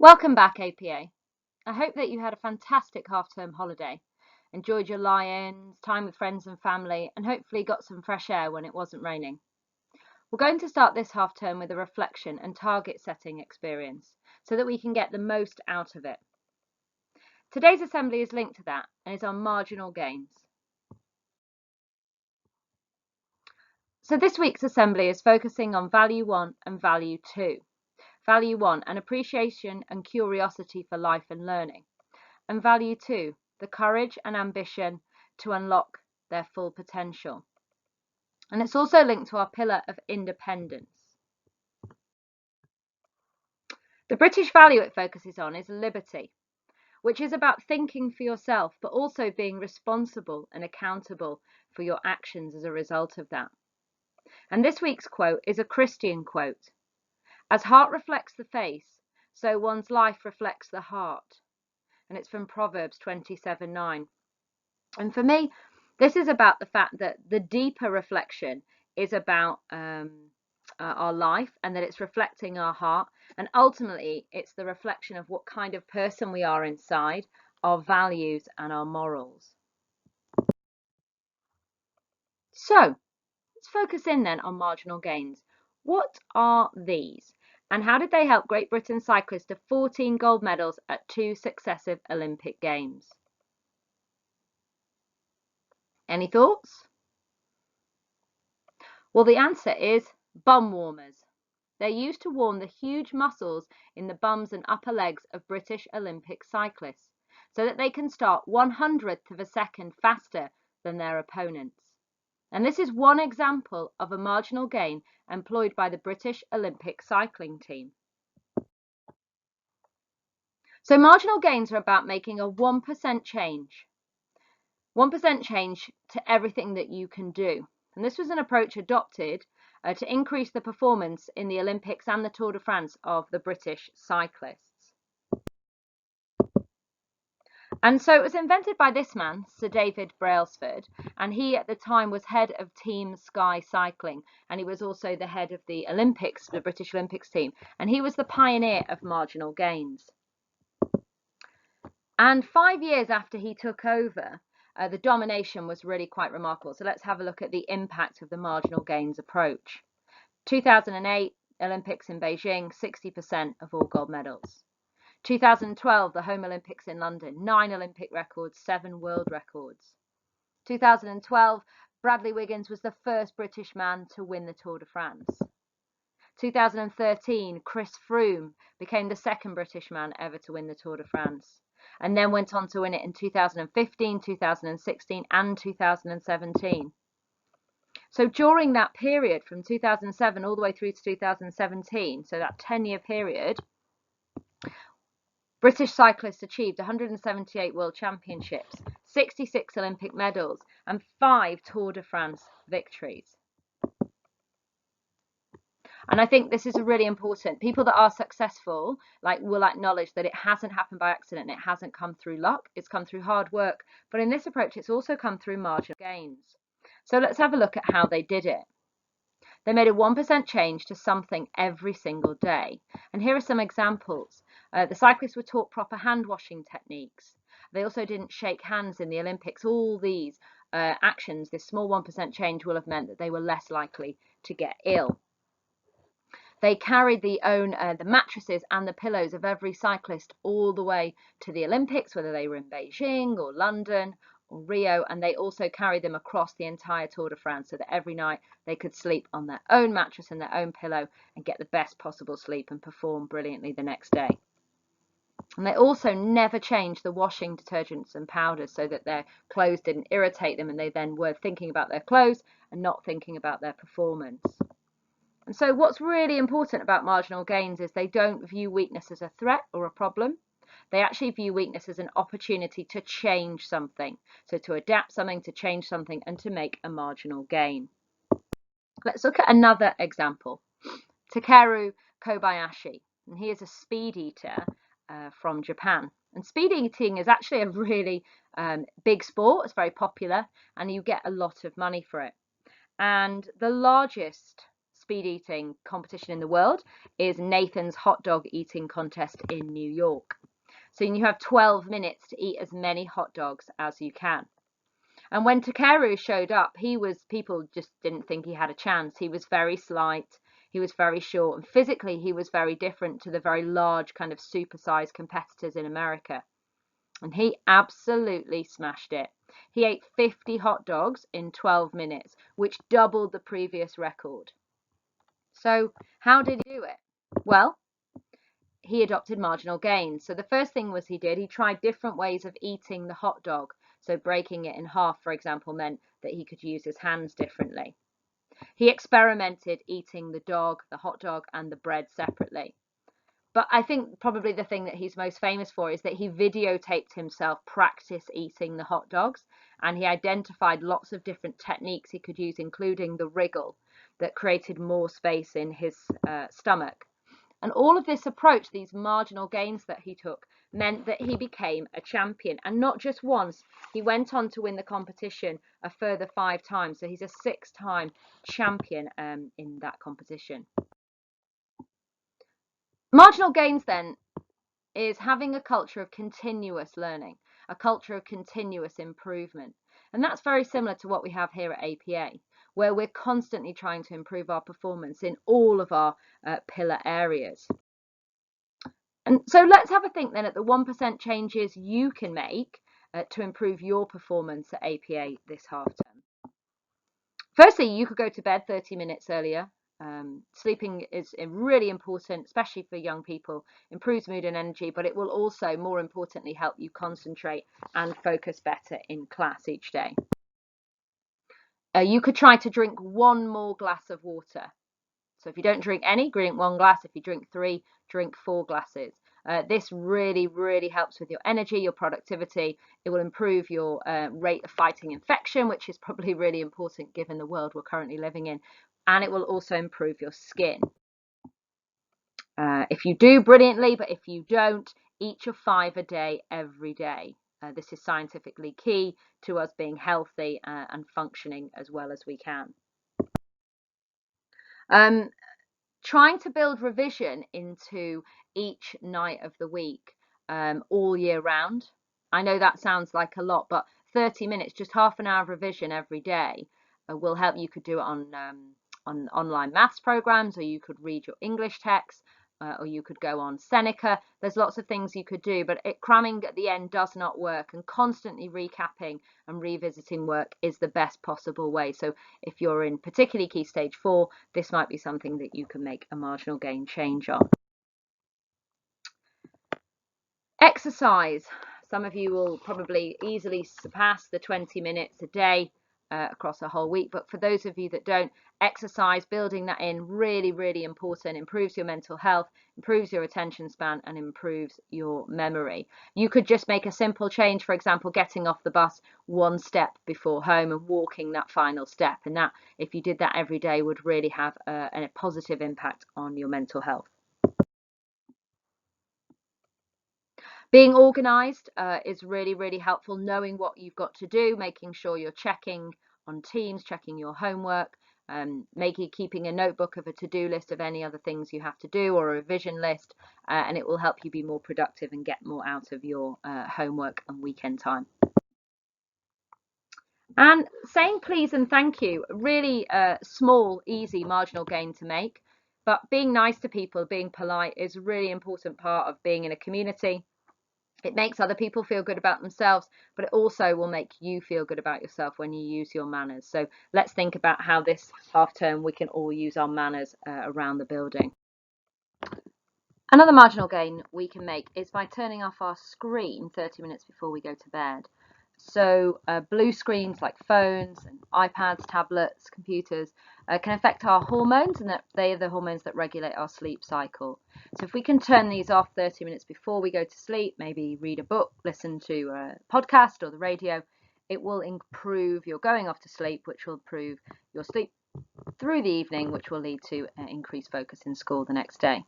Welcome back, APA. I hope that you had a fantastic half-term holiday, enjoyed your lie-ins, time with friends and family, and hopefully got some fresh air when it wasn't raining. We're going to start this half-term with a reflection and target setting experience so that we can get the most out of it. Today's assembly is linked to that and is on marginal gains. So this week's assembly is focusing on value 1 and value 2. Value 1, an appreciation and curiosity for life and learning. And value 2, the courage and ambition to unlock their full potential. And it's also linked to our pillar of independence. The British value it focuses on is liberty, which is about thinking for yourself, but also being responsible and accountable for your actions as a result of that. And this week's quote is a Christian quote. As heart reflects the face, so one's life reflects the heart. And it's from Proverbs 27:9. And for me, this is about the fact that the deeper reflection is about our life, and that it's reflecting our heart, and ultimately it's the reflection of what kind of person we are inside, our values and our morals. So let's focus in then on marginal gains. What are these, and how did they help Great Britain cyclists to 14 gold medals at 2 successive Olympic Games? Any thoughts? Well, the answer is bum warmers. They're used to warm the huge muscles in the bums and upper legs of British Olympic cyclists so that they can start 1/100th of a second faster than their opponents. And this is one example of a marginal gain employed by the British Olympic cycling team. So marginal gains are about making a 1% change. 1% change to everything that you can do. And this was an approach adopted to increase the performance in the Olympics and the Tour de France of the British cyclists. And so it was invented by this man, Sir David Brailsford, and he at the time was head of Team Sky Cycling, and he was also the head of the Olympics, the British Olympics team, and he was the pioneer of marginal gains. And 5 years after he took over, the domination was really quite remarkable. So let's have a look at the impact of the marginal gains approach. 2008 Olympics in Beijing, 60% of all gold medals. 2012, the Home Olympics in London, 9 Olympic records, 7 world records. 2012, Bradley Wiggins was the first British man to win the Tour de France. 2013, Chris Froome became the second British man ever to win the Tour de France, and then went on to win it in 2015, 2016 and 2017. So during that period from 2007 all the way through to 2017, so that 10-year period, British cyclists achieved 178 World Championships, 66 Olympic medals and 5 Tour de France victories. And I think this is really important. People that are successful will acknowledge that it hasn't happened by accident. It hasn't come through luck. It's come through hard work. But in this approach, it's also come through marginal gains. So let's have a look at how they did it. They made a 1% change to something every single day. And here are some examples. The cyclists were taught proper hand washing techniques. They also didn't shake hands in the Olympics. All these actions, this small 1% change will have meant that they were less likely to get ill. They carried the mattresses and the pillows of every cyclist all the way to the Olympics, whether they were in Beijing or London or Rio, and they also carried them across the entire Tour de France so that every night they could sleep on their own mattress and their own pillow and get the best possible sleep and perform brilliantly the next day. And they also never changed the washing detergents and powders so that their clothes didn't irritate them and they then were thinking about their clothes and not thinking about their performance. And so what's really important about marginal gains is they don't view weakness as a threat or a problem. They actually view weakness as an opportunity to change something. So to adapt something, to change something, and to make a marginal gain. Let's look at another example. Takeru Kobayashi. And he is a speed eater from Japan. And speed eating is actually a really big sport. It's very popular and you get a lot of money for it. And the largest speed eating competition in the world is Nathan's hot dog eating contest in New York. So you have 12 minutes to eat as many hot dogs as you can. And when Takeru showed up, people just didn't think he had a chance. He was very slight, he was very short, and physically he was very different to the very large kind of supersized competitors in America. And he absolutely smashed it. He ate 50 hot dogs in 12 minutes, which doubled the previous record. So how did he do it? Well, he adopted marginal gains. So the first thing he tried different ways of eating the hot dog. So breaking it in half, for example, meant that he could use his hands differently. He experimented eating the hot dog, and the bread separately. But I think probably the thing that he's most famous for is that he videotaped himself practice eating the hot dogs, and he identified lots of different techniques he could use, including the wriggle that created more space in his stomach. And all of this approach, these marginal gains that he took, meant that he became a champion. And not just once, he went on to win the competition a further 5 times. So he's a 6-time champion in that competition. Marginal gains then is having a culture of continuous learning, a culture of continuous improvement. And that's very similar to what we have here at APA, where we're constantly trying to improve our performance in all of our pillar areas. And so let's have a think then at the 1% changes you can make to improve your performance at APA this half term. Firstly, you could go to bed 30 minutes earlier. Sleeping is really important, especially for young people. Improves mood and energy, but it will also, more importantly, help you concentrate and focus better in class each day. You could try to drink 1 more glass of water. So if you don't drink any, drink 1 glass. If you drink 3, drink 4 glasses. This really, really helps with your energy, your productivity. It will improve your rate of fighting infection, which is probably really important given the world we're currently living in. And it will also improve your skin. If you do, brilliantly, but if you don't, eat your 5 a day every day. This is scientifically key to us being healthy and functioning as well as we can. Trying to build revision into each night of the week all year round. I know that sounds like a lot, but 30 minutes, just half an hour of revision every day will help. You could do it on online maths programs, or you could read your English text, or you could go on Seneca. There's lots of things you could do, but cramming at the end does not work, and constantly recapping and revisiting work is the best possible way. So if you're in particularly Key Stage 4, this might be something that you can make a marginal gain change on. Exercise. Some of you will probably easily surpass the 20 minutes a day across a whole week, but for those of you that don't, exercise, building that in, really, really important. Improves your mental health, improves your attention span, and improves your memory. You could just make a simple change, for example, getting off the bus 1 step before home and walking that final step, and that, if you did that every day, would really have a positive impact on your mental health. Being organised is really, really helpful. Knowing what you've got to do, making sure you're checking on Teams, checking your homework, keeping a notebook of a to-do list of any other things you have to do, or a revision list, and it will help you be more productive and get more out of your homework and weekend time. And saying please and thank you, really small, easy, marginal gain to make. But being nice to people, being polite, is a really important part of being in a community. It makes other people feel good about themselves, but it also will make you feel good about yourself when you use your manners. So let's think about how this half term we can all use our manners around the building. Another marginal gain we can make is by turning off our screen 30 minutes before we go to bed. So blue screens like phones and iPads, tablets, computers can affect our hormones, and that they are the hormones that regulate our sleep cycle. So if we can turn these off 30 minutes before we go to sleep, maybe read a book, listen to a podcast or the radio, it will improve your going off to sleep, which will improve your sleep through the evening, which will lead to increased focus in school the next day.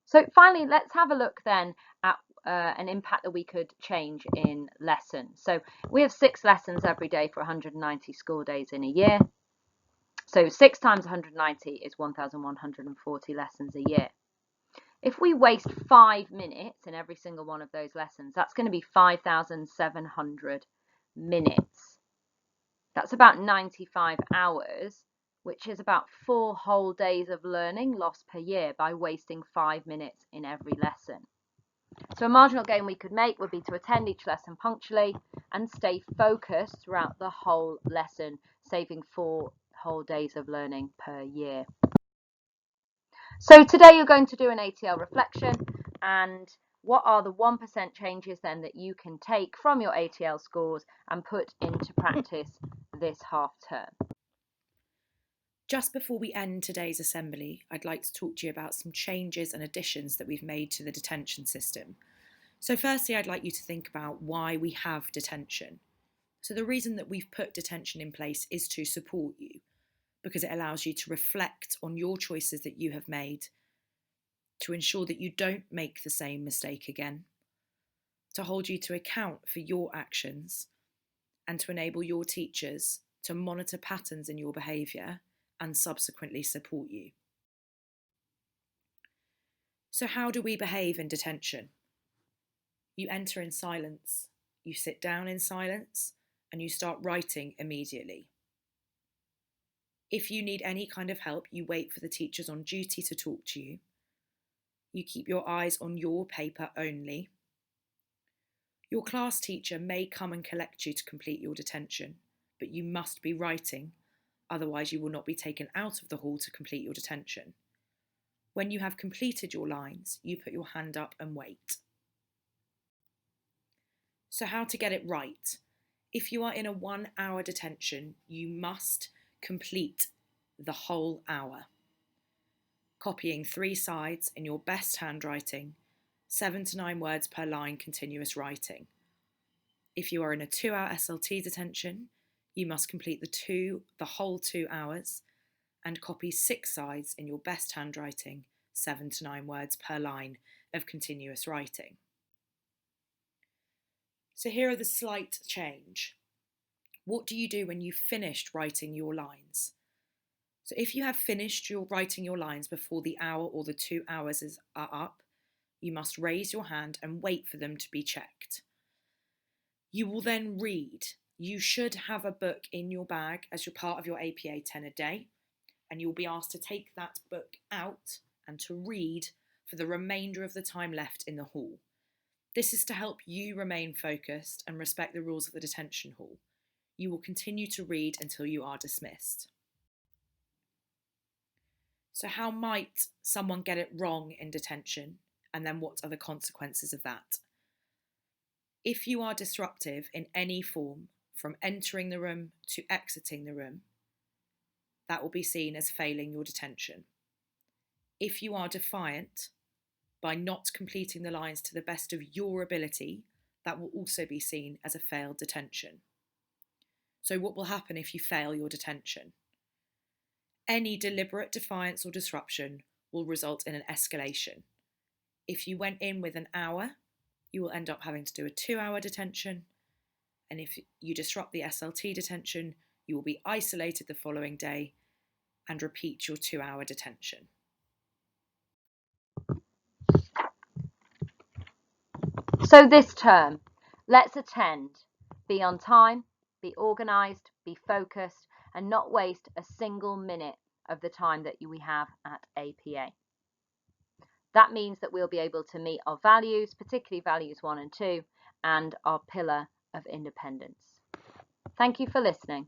So finally, let's have a look then at an impact that we could change in lessons. So we have 6 lessons every day for 190 school days in a year. So 6 times 190 is 1,140 lessons a year. If we waste 5 minutes in every single one of those lessons, that's going to be 5,700 minutes. That's about 95 hours, which is about 4 whole days of learning lost per year by wasting 5 minutes in every lesson. So a marginal gain we could make would be to attend each lesson punctually and stay focused throughout the whole lesson, saving 4 whole days of learning per year. So today you're going to do an ATL reflection, and what are the 1% changes then that you can take from your ATL scores and put into practice this half term? Just before we end today's assembly, I'd like to talk to you about some changes and additions that we've made to the detention system. So firstly, I'd like you to think about why we have detention. So the reason that we've put detention in place is to support you, because it allows you to reflect on your choices that you have made, to ensure that you don't make the same mistake again, to hold you to account for your actions, and to enable your teachers to monitor patterns in your behaviour and subsequently support you. So how do we behave in detention? You enter in silence, you sit down in silence, and you start writing immediately. If you need any kind of help, you wait for the teachers on duty to talk to you. You keep your eyes on your paper only. Your class teacher may come and collect you to complete your detention, but you must be writing, otherwise you will not be taken out of the hall to complete your detention. When you have completed your lines, you put your hand up and wait. So how to get it right? If you are in a 1 hour detention, you must complete the whole hour, copying 3 sides in your best handwriting, 7 to 9 words per line continuous writing. If you are in a 2 hour SLT detention, you must complete the whole 2 hours and copy 6 sides in your best handwriting, 7 to 9 words per line of continuous writing. So here are the slight change. What do you do when you've finished writing your lines? So if you have finished writing your lines before the hour or the 2 hours are up, you must raise your hand and wait for them to be checked. You will then read. You should have a book in your bag as your part of your APA 10 a day, and you'll be asked to take that book out and to read for the remainder of the time left in the hall. This is to help you remain focused and respect the rules of the detention hall. You will continue to read until you are dismissed. So how might someone get it wrong in detention, and then what are the consequences of that? If you are disruptive in any form, from entering the room to exiting the room, that will be seen as failing your detention. If you are defiant by not completing the lines to the best of your ability, that will also be seen as a failed detention. So what will happen if you fail your detention? Any deliberate defiance or disruption will result in an escalation. If you went in with an hour, you will end up having to do a 2 hour detention. And if you disrupt the SLT detention, you will be isolated the following day and repeat your 2 hour detention. So this term, let's attend, be on time, be organised, be focused, and not waste a single minute of the time that we have at APA. That means that we'll be able to meet our values, particularly values 1 and 2, and our pillar of independence. Thank you for listening.